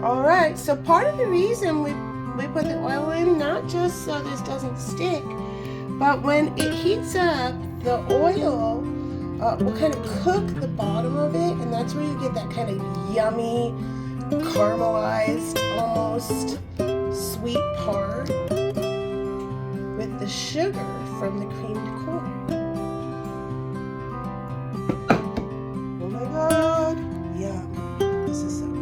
Alright, so part of the reason we put the oil in, not just so this doesn't stick, but when it heats up, the oil will kind of cook the bottom of it, and that's where you get that kind of yummy, caramelized, almost sweet part with the sugar from the creamed corn. Oh my god, yum. This is so good.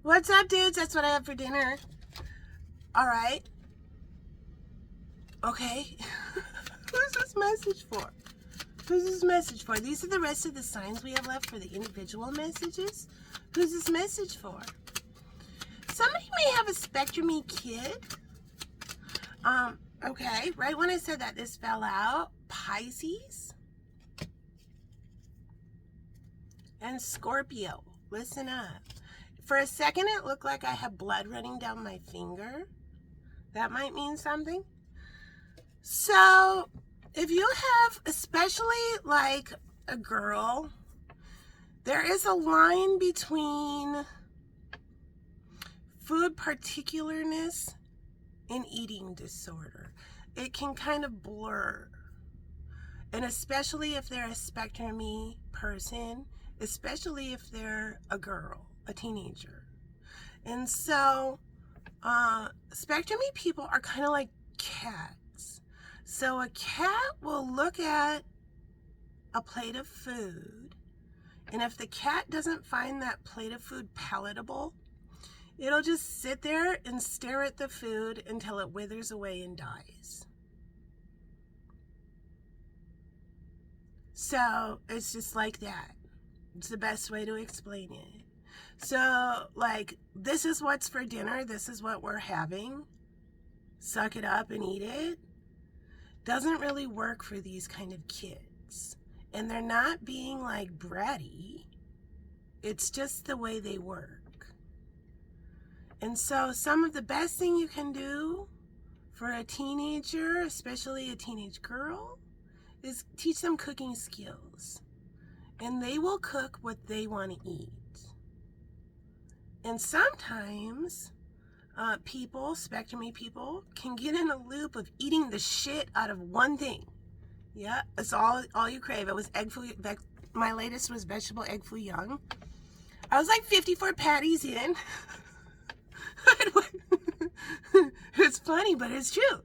What's up, dudes? That's what I have for dinner. Alright. Okay. Who's this message for? Who's this message for? These are the rest of the signs we have left for the individual messages. Who's this message for? Somebody may have a spectrumy kid. Okay. Right when I said that, this fell out. Pisces. And Scorpio. Listen up. For a second, it looked like I have blood running down my finger. That might mean something. So, if you have, especially like a girl, there is a line between food particularness and eating disorder. It can kind of blur. And especially if they're a spectrumy person, especially if they're a girl. A teenager. And so spectrumy people are kind of like cats. So a cat will look at a plate of food, and if the cat doesn't find that plate of food palatable, it'll just sit there and stare at the food until it withers away and dies. So it's just like that. It's the best way to explain it. So, like, this is what's for dinner. This is what we're having. Suck it up and eat it. Doesn't really work for these kind of kids. And they're not being, like, bratty. It's just the way they work. And so, some of the best thing you can do for a teenager, especially a teenage girl, is teach them cooking skills. And they will cook what they want to eat. And sometimes people, spectrumy people, can get in a loop of eating the shit out of one thing. Yeah, it's all you crave. It was egg foo. My latest was vegetable egg foo young. I was like 54 patties in. It's funny, but it's true.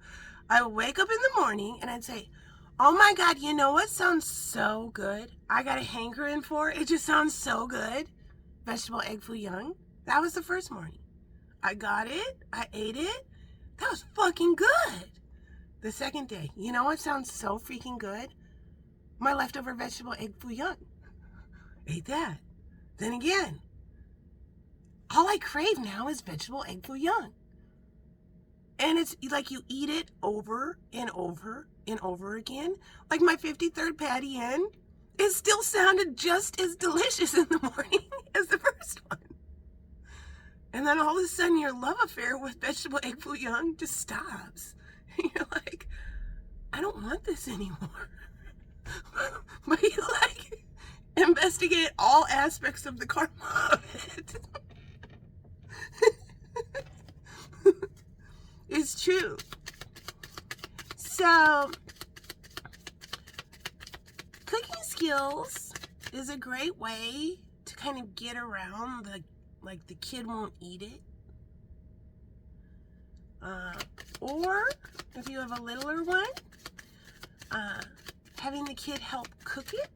I would wake up in the morning and I'd say, oh my God, you know what sounds so good? I got a hankering for it. It just sounds so good. Vegetable egg foo young. That was the first morning. I got it. I ate it. That was fucking good. The second day, you know what sounds so freaking good? My leftover vegetable egg foo young. Ate that. Then again, all I crave now is vegetable egg foo young. And it's like you eat it over and over and over again. Like my 53rd patty in, it still sounded just as delicious in the morning as the first one. And then all of a sudden your love affair with vegetable egg foo young just stops. And you're like, I don't want this anymore. But you like investigate all aspects of the karma of it. It's true. So, cooking skills is a great way to kind of get around the kid won't eat it. Or If you have a littler one, having the kid help cook it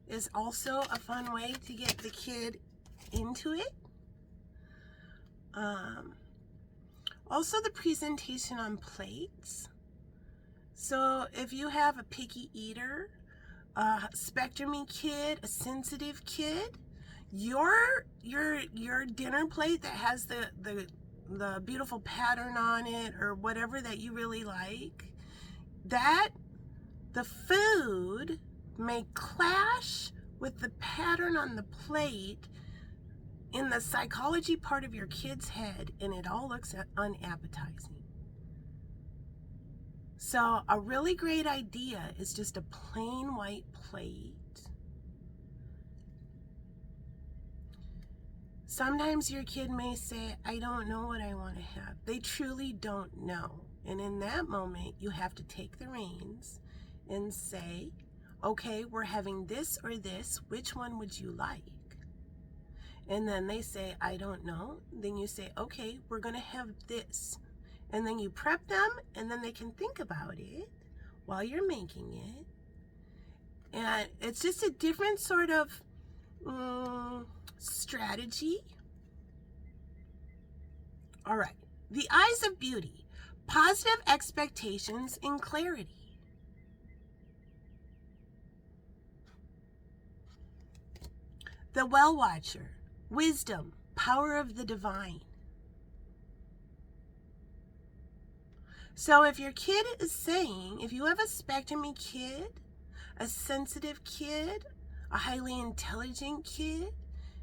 is also a fun way to get the kid into it. Also the presentation on plates. So if you have a picky eater, a SPECTRUMY kid, a sensitive kid, your dinner plate that has the beautiful pattern on it or whatever that you really like, that the food may clash with the pattern on the plate in the psychology part of your kid's head, and it all looks unappetizing. So a really great idea is just a plain white plate. Sometimes your kid may say, I don't know what I want to have. They truly don't know. And in that moment, you have to take the reins and say, okay, we're having this or this. Which one would you like? And then they say, I don't know. Then you say, okay, we're going to have this. And then you prep them, and then they can think about it while you're making it. And it's just a different sort of strategy. All right. The eyes of beauty. Positive expectations and clarity. The well watcher. Wisdom. Power of the divine. So if your kid is saying, if you have a SPECTRUMY kid, a sensitive kid, a highly intelligent kid,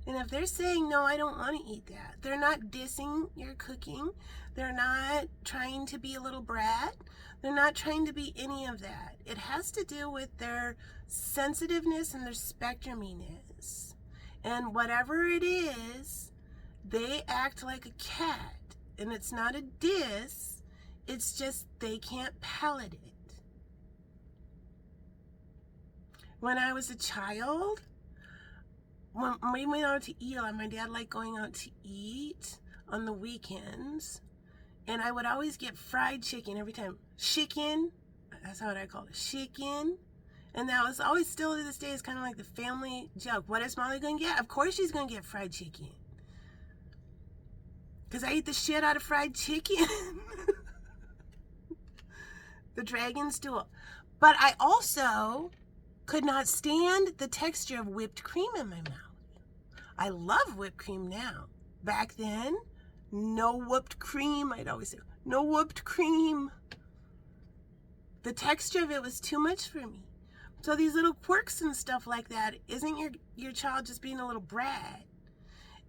and if they're saying, no, I don't want to eat that, they're not dissing your cooking, they're not trying to be a little brat, they're not trying to be any of that. It has to do with their sensitiveness and their spectruminess. And whatever it is, they act like a cat. And it's not a diss, it's just they can't palate it. When I was a child, when we went out to eat a lot, my dad liked going out to eat on the weekends. And I would always get fried chicken every time. Chicken, that's what I call it, chicken. And that was always, still to this day, is kind of like the family joke. What is Molly going to get? Of course she's going to get fried chicken. Because I eat the shit out of fried chicken. The dragon's duel. But I also could not stand the texture of whipped cream in my mouth. I love whipped cream now. Back then, no whipped cream. I'd always say, no whipped cream. The texture of it was too much for me. So these little quirks and stuff like that, isn't your child just being a little brat?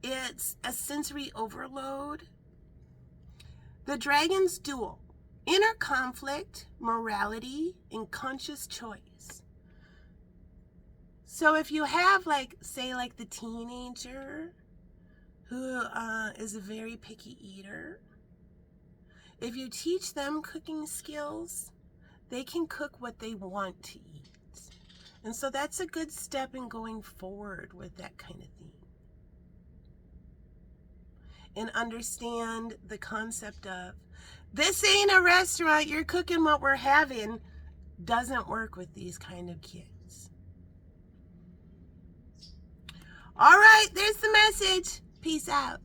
It's a sensory overload. The dragon's duel. Inner conflict, morality, and conscious choice. So if you have, like, say, like the teenager who is a very picky eater, if you teach them cooking skills, they can cook what they want to eat. And so that's a good step in going forward with that kind of thing. And understand the concept of, this ain't a restaurant, you're cooking what we're having, doesn't work with these kind of kids. All right, there's the message. Peace out.